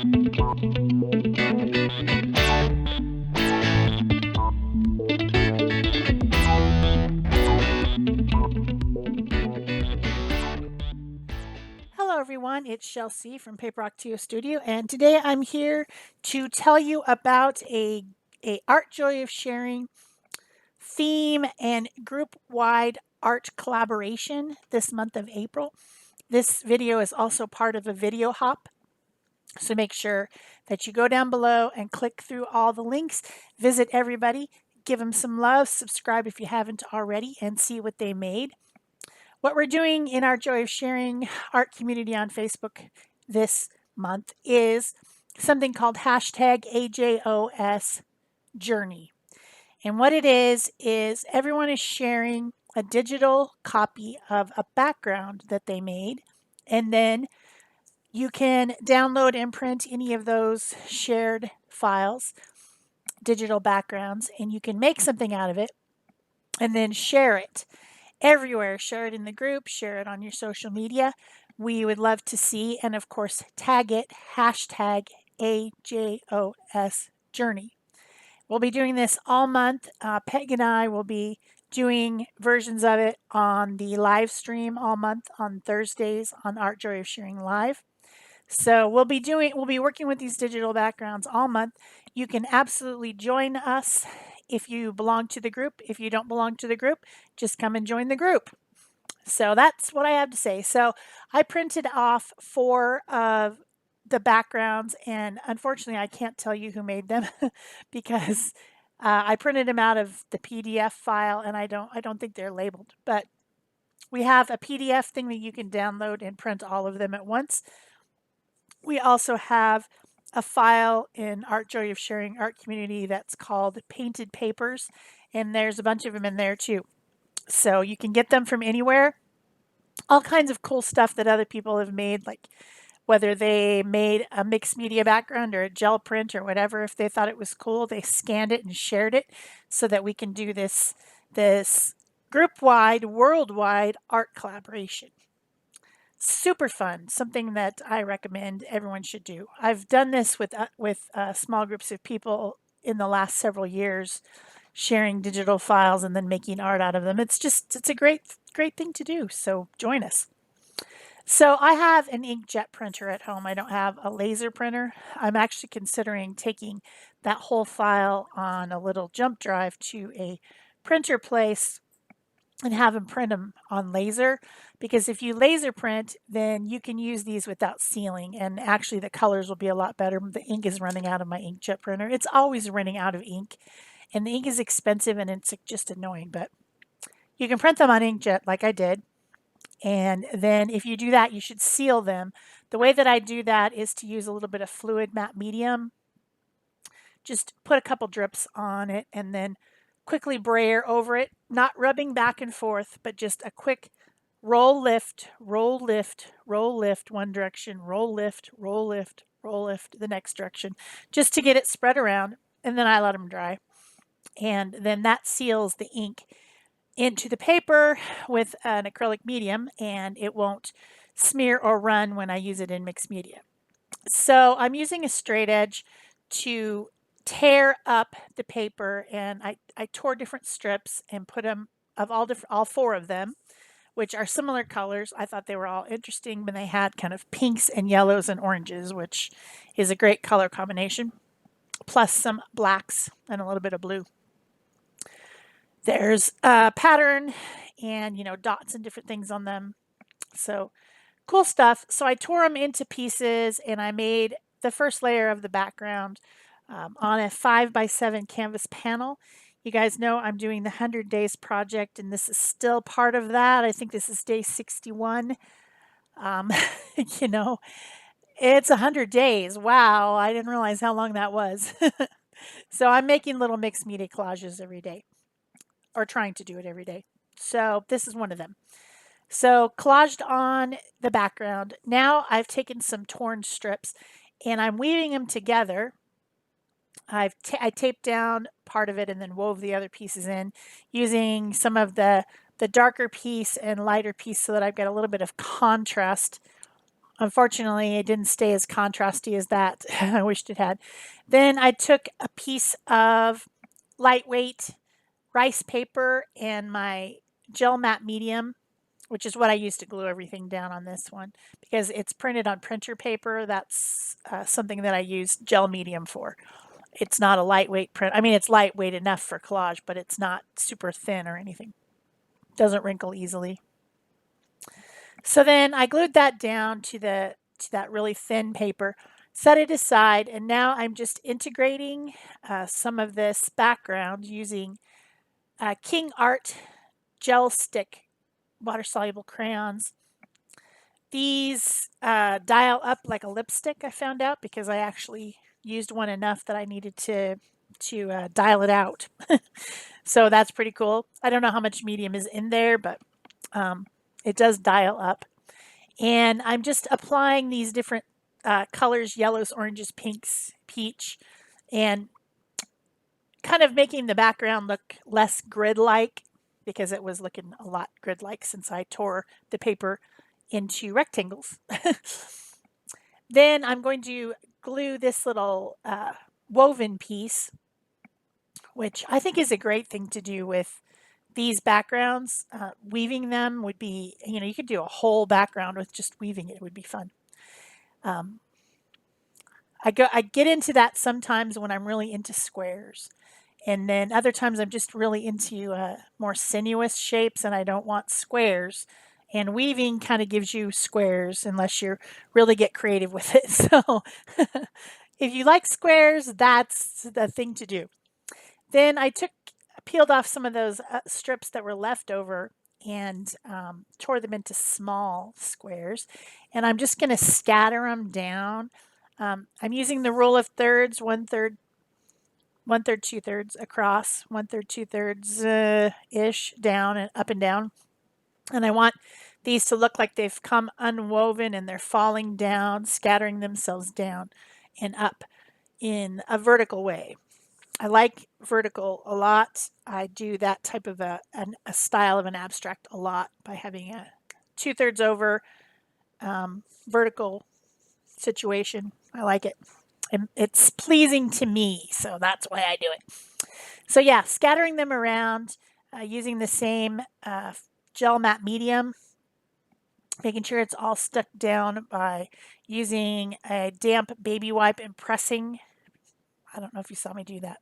Hello everyone, it's Shel C from PaperOcotilloStudio, and today I'm here to tell you about a Art Joy of Sharing theme and group-wide art collaboration this month of April. This video is also part of a video hop, so make sure that you go down below and click through all the links, visit everybody, give them some love, subscribe if you haven't already, and see what they made. What we're doing in our Joy of Sharing art community on Facebook this month is something called hashtag AJOS Journey. And what it is everyone is sharing a digital copy of a background that they made, and then you can download and print any of those shared files, digital backgrounds, and you can make something out of it and then share it everywhere. Share it in the group, share it on your social media. We would love to see, and of course, tag it, hashtag AJOS Journey. We'll be doing this all month. Peg and I will be doing versions of it on the live stream all month on Thursdays on Art Joy of Sharing Live. So we'll be working with these digital backgrounds all month. You can absolutely join us if you belong to the group. If you don't belong to the group, just come and join the group. So that's what I have to say. So I printed off 4 of the backgrounds, and unfortunately I can't tell you who made them because I printed them out of the PDF file, and I don't think they're labeled. But we have a PDF thing that you can download and print all of them at once. We also have a file in Art Joy of Sharing art community that's called Painted Papers, and there's a bunch of them in there too. So you can get them from anywhere. All kinds of cool stuff that other people have made, like whether they made a mixed media background or a gel print or whatever. If they thought it was cool, they scanned it and shared it so that we can do this group-wide, worldwide art collaboration. Super fun, something that I recommend everyone should do. I've done this with small groups of people in the last several years, sharing digital files and then making art out of them. It's a great thing to do, so join us. So I have an inkjet printer at home. I don't have a laser printer. I'm actually considering taking that whole file on a little jump drive to a printer place and have them print them on laser, because if you laser print, then you can use these without sealing, and actually the colors will be a lot better. The ink is running out of my inkjet printer. It's always running out of ink, and the ink is expensive and it's just annoying, but you can print them on inkjet like I did. And then if you do that, you should seal them. The way that I do that is to use a little bit of fluid matte medium. Just put a couple drips on it and then quickly brayer over it, not rubbing back and forth, but just a quick roll, lift, roll, lift, roll, lift, one direction, roll, lift, roll, lift, roll, lift, the next direction, just to get it spread around. And then I let them dry. And then that seals the ink into the paper with an acrylic medium, and it won't smear or run when I use it in mixed media. So I'm using a straight edge to tear up the paper, and I tore different strips and put them of all 4 of them, which are similar colors. I thought they were all interesting, but they had kind of pinks and yellows and oranges, which is a great color combination, plus some blacks and a little bit of blue. There's a pattern and, dots and different things on them. So cool stuff. So I tore them into pieces, and I made the first layer of the background on a 5x7 canvas panel. You guys know I'm doing the 100 Days project, and this is still part of that. I think this is day 61. It's 100 days. Wow, I didn't realize how long that was. So I'm making little mixed media collages every day, or trying to do it every day. So this is one of them. So collaged on the background. Now I've taken some torn strips and I'm weaving them together. I taped down part of it and then wove the other pieces in using some of the darker piece and lighter piece so that I've got a little bit of contrast Unfortunately, it didn't stay as contrasty as that. I wished it had. Then I took a piece of lightweight rice paper and my gel matte medium, which is what I use to glue everything down on this one because it's printed on printer paper. That's something that I use gel medium for. It's not a lightweight print. I mean, it's lightweight enough for collage, but it's not super thin or anything. Doesn't wrinkle easily. So then I glued that down to that really thin paper, set it aside, and now I'm just integrating some of this background using King Art gel stick water soluble crayons. These dial up like a lipstick, I found out, because I actually used one enough that I needed to dial it out. So that's pretty cool. I don't know how much medium is in there, but it does dial up. And I'm just applying these different colors, yellows, oranges, pinks, peach, and kind of making the background look less grid-like because it was looking a lot grid-like since I tore the paper into rectangles. Then I'm going to glue this little woven piece, which I think is a great thing to do with these backgrounds. Weaving them would be, you could do a whole background with just weaving it. It would be fun. I get into that sometimes when I'm really into squares. And then other times I'm just really into more sinuous shapes and I don't want squares. And weaving kind of gives you squares unless you really get creative with it. So if you like squares, that's the thing to do. Then I peeled off some of those strips that were left over and tore them into small squares. And I'm just going to scatter them down. I'm using the rule of thirds, 1/3, 1/3, 2/3 across, 1/3, 2/3 ish down and up and down. And I want these to look like they've come unwoven and they're falling down, scattering themselves down and up in a vertical way. I like vertical a lot. I do that type of a style of an abstract a lot by having a 2/3 over vertical situation. I like it. And it's pleasing to me, so that's why I do it. So yeah, scattering them around using the same gel matte medium, making sure it's all stuck down by using a damp baby wipe and pressing. I don't know if you saw me do that.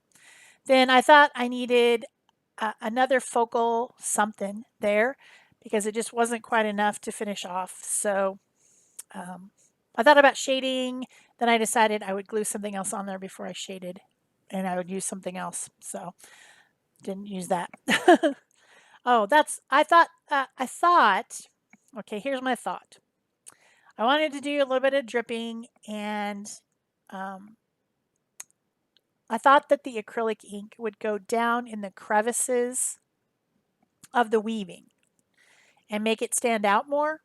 Then I thought I needed another focal something there because it just wasn't quite enough to finish off. So I thought about shading. Then I decided I would glue something else on there before I shaded, and I would use something else. So didn't use that. Oh, I thought. Okay, here's my thought. I wanted to do a little bit of dripping, and um, I thought that the acrylic ink would go down in the crevices of the weaving and make it stand out more.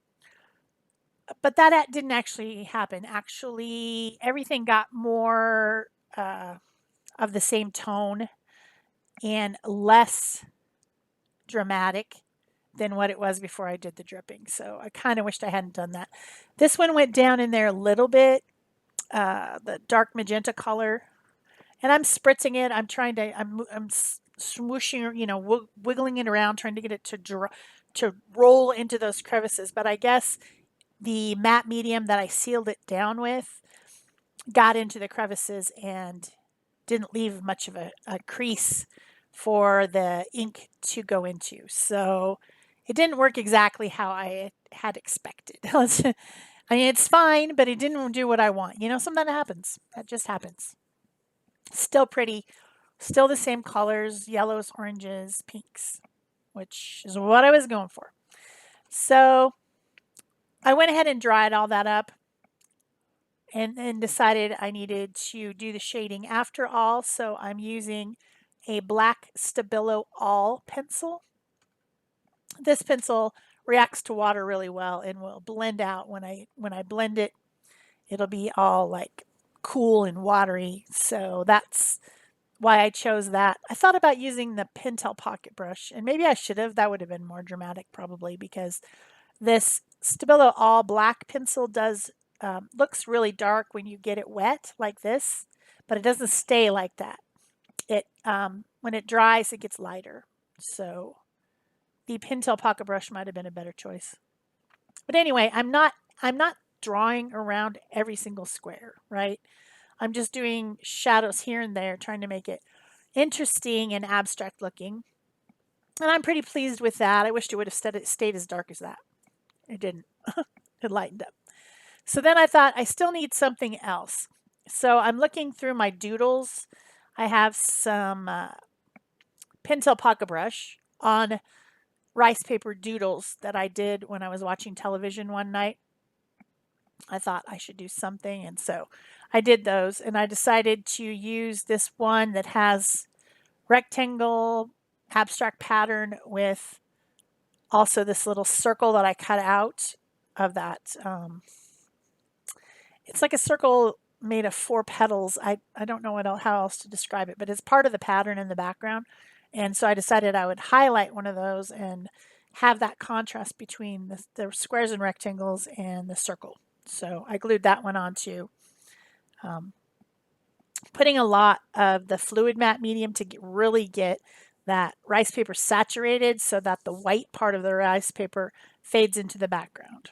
But that didn't actually happen. Actually, everything got more of the same tone and less dramatic than what it was before I did the dripping. So I kind of wished I hadn't done that. This one went down in there a little bit, the dark magenta color, and I'm spritzing it. I'm swooshing, wiggling it around, trying to get it to roll into those crevices. But I guess the matte medium that I sealed it down with got into the crevices and didn't leave much of a crease for the ink to go into. So it didn't work exactly how I had expected. I mean, it's fine, but it didn't do what I want. Something that happens. That just happens. Still pretty. Still the same colors, yellows, oranges, pinks, which is what I was going for. So I went ahead and dried all that up and decided I needed to do the shading after all. So I'm using a black Stabilo All pencil. This pencil reacts to water really well and will blend out when I blend it. It'll be all like cool and watery. So that's why I chose that. I thought about using the Pentel pocket brush, and maybe I should have. That would have been more dramatic probably because this Stabilo all black pencil does looks really dark when you get it wet like this, but it doesn't stay like that. It when it dries, it gets lighter. So the Pentel pocket brush might have been a better choice. But anyway, I'm not drawing around every single square, right? I'm just doing shadows here and there, trying to make it interesting and abstract looking. And I'm pretty pleased with that. I wished it would have stayed as dark as that. It didn't. It lightened up. So then I thought I still need something else. So I'm looking through my doodles. I have some Pentel pocket brush on rice paper doodles that I did when I was watching television one night. I thought I should do something, and so I did those, and I decided to use this one that has rectangle abstract pattern with also this little circle that I cut out of that. It's like a circle made of 4 petals. I don't know how else to describe it, but it's part of the pattern in the background. And so I decided I would highlight one of those and have that contrast between the squares and rectangles and the circle. So I glued that one on too. Putting a lot of the fluid matte medium to really get that rice paper saturated so that the white part of the rice paper fades into the background.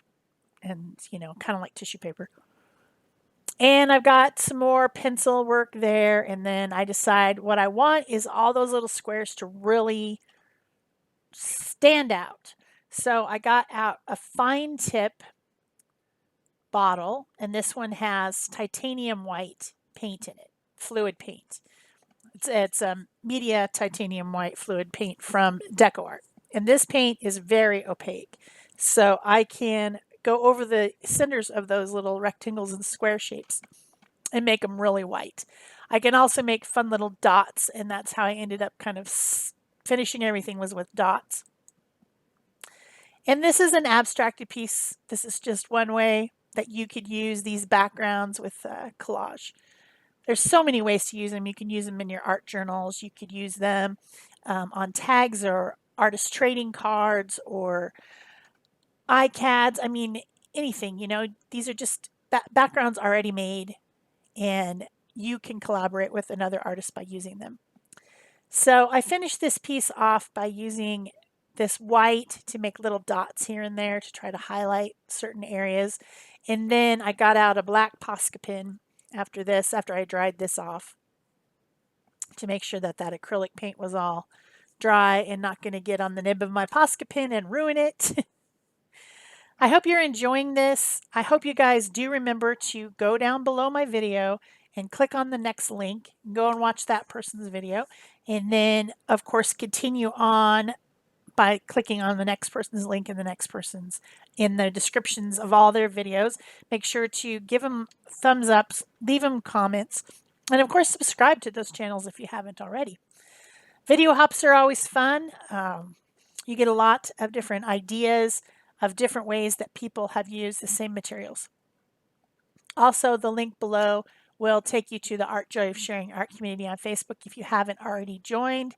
And, kind of like tissue paper. And I've got some more pencil work there. And then I decide what I want is all those little squares to really stand out. So I got out a fine tip bottle, and this one has titanium white paint in it, fluid paint. It's a media titanium white fluid paint from DecoArt. And this paint is very opaque. So I can go over the centers of those little rectangles and square shapes and make them really white. I can also make fun little dots, and that's how I ended up kind of finishing everything was with dots. And this is an abstracted piece. This is just one way that you could use these backgrounds with collage. There's so many ways to use them. You can use them in your art journals. You could use them on tags or artist trading cards or iCads. I mean, anything, these are just backgrounds already made, and you can collaborate with another artist by using them. So I finished this piece off by using this white to make little dots here and there to try to highlight certain areas. And then I got out a black Posca pen after I dried this off to make sure that acrylic paint was all dry and not going to get on the nib of my Posca pen and ruin it. I hope you're enjoying this. I hope you guys do remember to go down below my video and click on the next link. Go and watch that person's video. And then, of course, continue on by clicking on the next person's link and the next person's in the descriptions of all their videos. Make sure to give them thumbs ups, leave them comments, and of course, subscribe to those channels if you haven't already. Video hops are always fun. You get a lot of different ideas of different ways that people have used the same materials. Also, the link below will take you to the Art Joy of Sharing Art community on Facebook if you haven't already joined.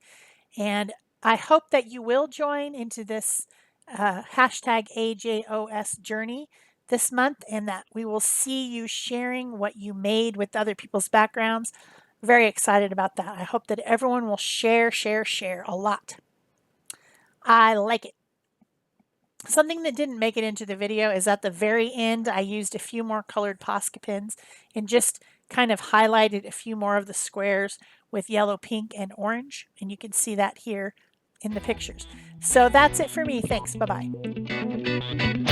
And I hope that you will join into this hashtag AJOS Journey this month, and that we will see you sharing what you made with other people's backgrounds. Very excited about that. I hope that everyone will share a lot. I like it. Something that didn't make it into the video is at the very end, I used a few more colored Posca pens and just kind of highlighted a few more of the squares with yellow, pink, and orange. And you can see that here in the pictures. So that's it for me. Thanks. Bye-bye.